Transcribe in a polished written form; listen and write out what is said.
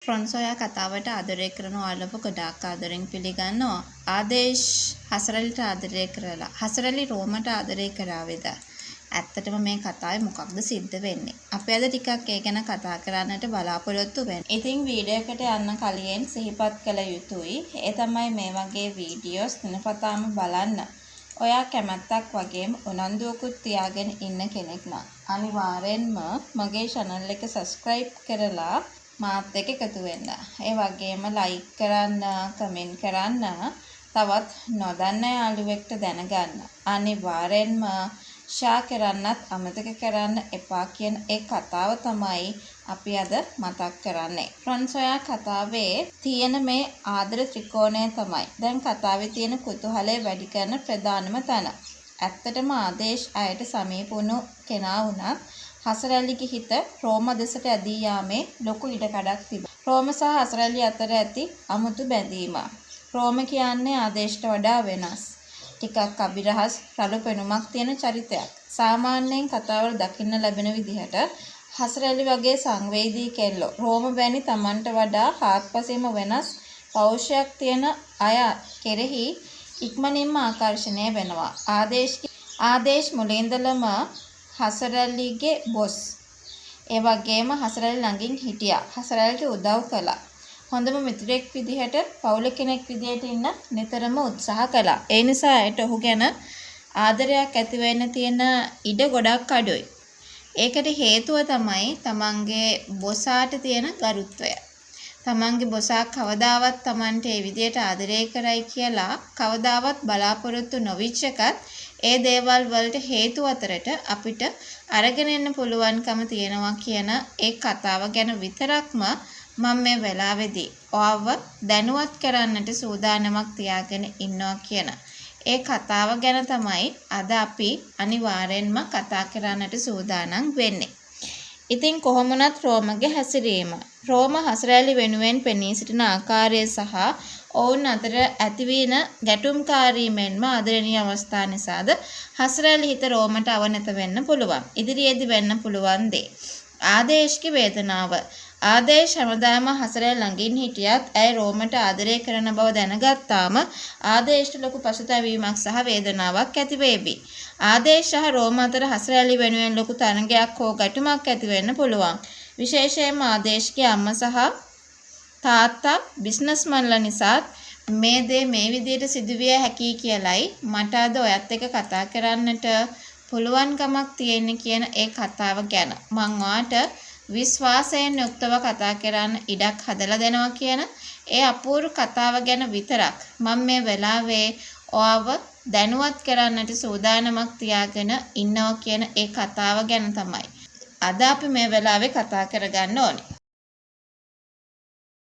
ෆ්‍රොන්ස් ඔයා කතාවට ආදරය කරන ඔයාලව ගොඩාක් ආදරෙන් පිළිගන්නවා. ආදේශ් හසරලිට ආදරය කරලා. හසරලි රෝමට ආදරය කරාවේද? ඇත්තටම මේ කතාවේ මොකක්ද සිද්ධ වෙන්නේ? අපි අද ටිකක් ඒ ගැන කතා කරන්නට බලාපොරොත්තු වෙන්නේ. ඉතින් වීඩියෝ එකට යන්න කලින් සිහිපත් කළ යුතුයි. ඒ තමයි මේ වගේ වීඩියෝස් දිනපතාම බලන්න. ඔයා කැමැත්තක් වගේම උනන්දුවකුත් තියාගෙන ඉන්න කෙනෙක් නම් අනිවාර්යෙන්ම මගේ channel එක subscribe කරලා මාත් එක්ක එකතු වෙන්න. ඒ වගේම like කරන්න, comment කරන්න, තවත් නොදන්න යාළුවෙක්ට දැනගන්න. අනිවාර්යෙන්ම share කරන්නත් අමතක කරන්න එපා කියන ඒ කතාව තමයි අපි අද මතක් කරන්නේ. ෆ්‍රොන්ස් ඔයා කතාවේ තියෙන මේ ආදර ත්‍රිකෝණය තමයි දැන් කතාවේ තියෙන කුතුහලය වැඩි කරන ප්‍රධානම තැන. ඇත්තටම ආදේශ් අයට සමීප වුණු කෙනා වුණත් හසරැලිගේ හිත රෝම දෙසට ඇදී යාමේ ලොකු ඉඩකඩක් තිබෙනවා. රෝම සහ හසරැලි අතර ඇති අමුතු බැඳීම. රෝම කියන්නේ ආදේශට වඩා වෙනස්. ටිකක් අභිරහස් රළු පෙනුමක් තියෙන චරිතයක්. සාමාන්‍යයෙන් කතාවල දකින්න ලැබෙන විදිහට හසරැලි වගේ සංවේදී කෙල්ලෝ රෝම වැනි Tamanට වඩා හාත්පසින්ම වෙනස් පෞරුෂයක් තියෙන අය කෙරෙහි ඉක්මනින්ම ආකර්ෂණය වෙනවා. ආදේශ් මුලින්දලම හසරැලිගේ බොස්. ඒ වගේම හසරැලි ළඟින් හිටියා. හසරැලිට උදව් කළා. හොඳම මිතුරෙක් විදිහට පවුල කෙනෙක් විදිහට ඉන්න නිතරම උත්සාහ කළා. ඒ නිසා ඇයට ඔහු ගැන ආදරයක් ඇති වෙන්න තියෙන ඉඩ ගොඩක් අඩුයි. ඒකට හේතුව තමයි තමන්ගේ බොසාට තියෙන ගරුත්වය. තමන්ගේ බොසා කවදාවත් තමන්ට ඒ විදිහට ආදරය කරයි කියලා කවදාවත් බලාපොරොත්තු නොවිච්ච එකත් ඒ දේවල් වලට හේතු අතරට අපිට අරගෙන එන්න පුළුවන්කම තියෙනවා කියන ඒ කතාව ගැන විතරක්ම මම මේ වෙලාවේදී ඔයව දැනුවත් කරන්නට සූදානමක් තියාගෙන ඉන්නවා කියන ඒ කතාව ගැන තමයි අද අපි අනිවාර්යෙන්ම කතා කරන්නට සූදානම් වෙන්නේ. ඉතින් කොහොමුණත් රෝමගේ හැසිරීම, රෝම හසරැලි වෙනුවෙන් පෙනී සිටින ආකාරය සහ ඔවුන් අතර ඇතිවීන ගැටුම්කාරී මෙන්ම ආදරණීය අවස්ථා නිසාද හසරැලි හිත රෝමට අවනත වෙන්න පුළුවන්. ඉදිරියේදී වෙන්න පුළුවන් දේ. ආදේශ්ගේ වේදනාව. ආදේශ් හැමදාම හසරැලි ළඟින් හිටියත් ඇය රෝමට ආදරය කරන බව දැනගත්තාම ආදේශ්ට ලොකු පසුතැවීමක් සහ වේදනාවක් ඇති වේවි. ආදේශ් සහ රෝම අතර හසරැලි වෙනුවෙන් ලොකු තරඟයක් හෝ ගැටුමක් ඇති වෙන්න පුළුවන්. විශේෂයෙන්ම ආදේශ්ගේ අම්මා සහ තාත්තා බිස්නස්මන්ලා නිසාත් මේ දේ මේ විදිහට සිදුවිය හැකියි කියලයි මට අද ඔයත් එක්ක කතා කරන්නට පුළුවන්කමක් තියෙන කියන ඒ කතාව ගැන මම ඔයාට විශ්වාසයෙන් යුක්තව කතා කරන්න ඉඩක් හදලා දෙනවා කියන ඒ අපූර්ව කතාව ගැන විතරක් මම මේ වෙලාවේ ඔයව දැනුවත් කරන්නට සූදානමක් තියාගෙන ඉන්නවා කියන ඒ කතාව ගැන තමයි අද අපි මේ වෙලාවේ කතා කරගන්න ඕනේ.